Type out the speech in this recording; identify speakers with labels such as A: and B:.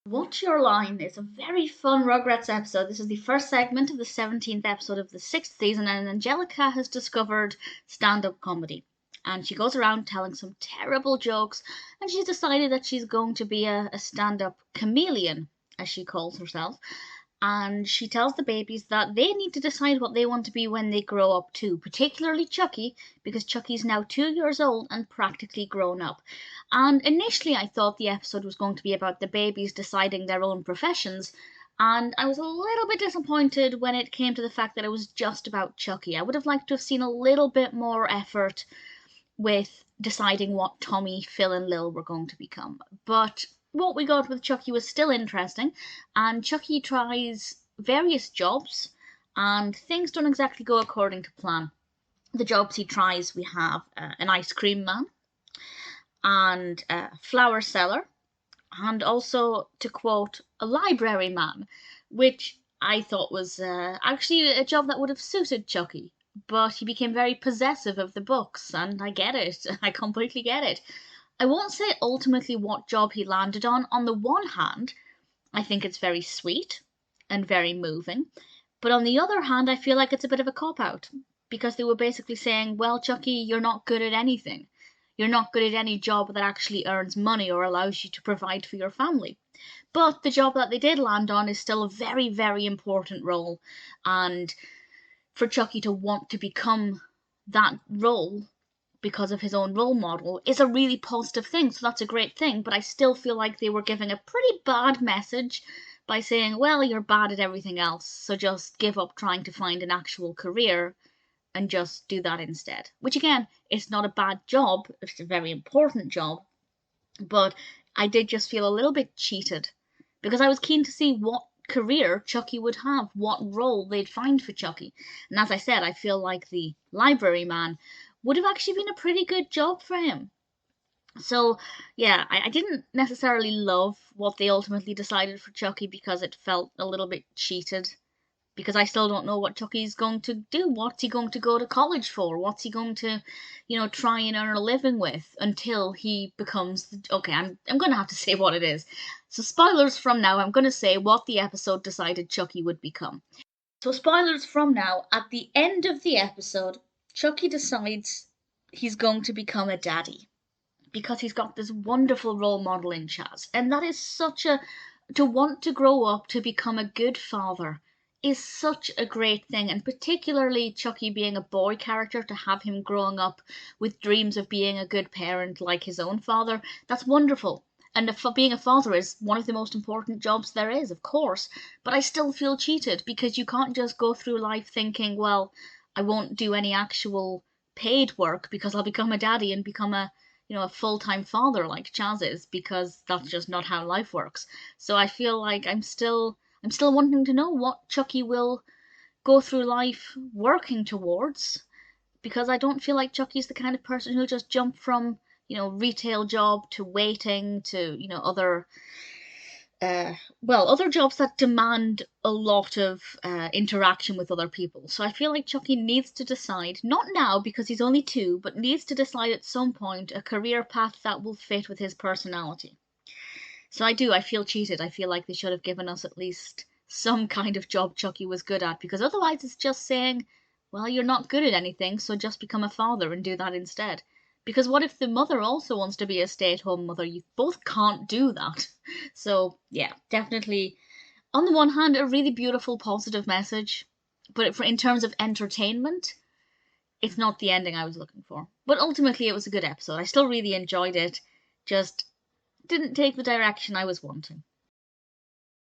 A: What's Your Line is a very fun Rugrats episode. This is the first segment of the 17th episode of the 6th season, and Angelica has discovered stand up comedy. And she goes around telling some terrible jokes, and she's decided that she's going to be a stand up chameleon, as she calls herself. And she tells the babies that they need to decide what they want to be when they grow up too, particularly Chuckie, because Chuckie's now 2 years old and practically grown up. And initially, I thought the episode was going to be about the babies deciding their own professions, and I was a little bit disappointed when it came to the fact that it was just about Chuckie. I would have liked to have seen a little bit more effort with deciding what Tommy, Phil, and Lil were going to become. But what we got with Chuckie was still interesting, and Chuckie tries various jobs, and things don't exactly go according to plan. The jobs he tries, we have an ice cream man, and a flower seller, and also, to quote, a library man, which I thought was actually a job that would have suited Chuckie. But he became very possessive of the books, and I get it. I completely get it. I won't say ultimately what job he landed on. On the one hand, I think it's very sweet and very moving. But on the other hand, I feel like it's a bit of a cop out, because they were basically saying, well, Chuckie, you're not good at anything. You're not good at any job that actually earns money or allows you to provide for your family. But the job that they did land on is still a very, very important role. And for Chuckie to want to become that role because of his own role model is a really positive thing. So that's a great thing. But I still feel like they were giving a pretty bad message by saying, well, you're bad at everything else, so just give up trying to find an actual career and just do that instead. Which again, it's not a bad job, it's a very important job, but I did just feel a little bit cheated because I was keen to see what career Chuckie would have, what role they'd find for Chuckie. And as I said, I feel like the library man would have actually been a pretty good job for him. So, yeah, I didn't necessarily love what they ultimately decided for Chuckie because it felt a little bit cheated, because I still don't know what Chuckie's going to do. What's he going to go to college for? What's he going to, try and earn a living with until he becomes... Okay, I'm going to have to say what it is. So spoilers from now, I'm going to say what the episode decided Chuckie would become. So spoilers from now, at the end of the episode, Chuckie decides he's going to become a daddy, because he's got this wonderful role model in Chaz. And that is such a... To want to grow up to become a good father is such a great thing, and particularly Chuckie being a boy character, to have him growing up with dreams of being a good parent like his own father, that's wonderful. And being a father is one of the most important jobs there is, of course, but I still feel cheated because you can't just go through life thinking, well, I won't do any actual paid work because I'll become a daddy and become a full-time father like Chaz is, because that's just not how life works. So I feel like I'm still wanting to know what Chuckie will go through life working towards, because I don't feel like Chuckie's the kind of person who'll just jump from, retail job to waiting to, other jobs that demand a lot of interaction with other people. So I feel like Chuckie needs to decide, not now because he's only 2, but needs to decide at some point a career path that will fit with his personality. So I feel cheated. I feel like they should have given us at least some kind of job Chuckie was good at, because otherwise it's just saying, well, you're not good at anything, so just become a father and do that instead. Because what if the mother also wants to be a stay-at-home mother? You both can't do that. So, yeah, definitely, on the one hand, a really beautiful, positive message, but in terms of entertainment, it's not the ending I was looking for. But ultimately, it was a good episode. I still really enjoyed it, just didn't take the direction I was wanting.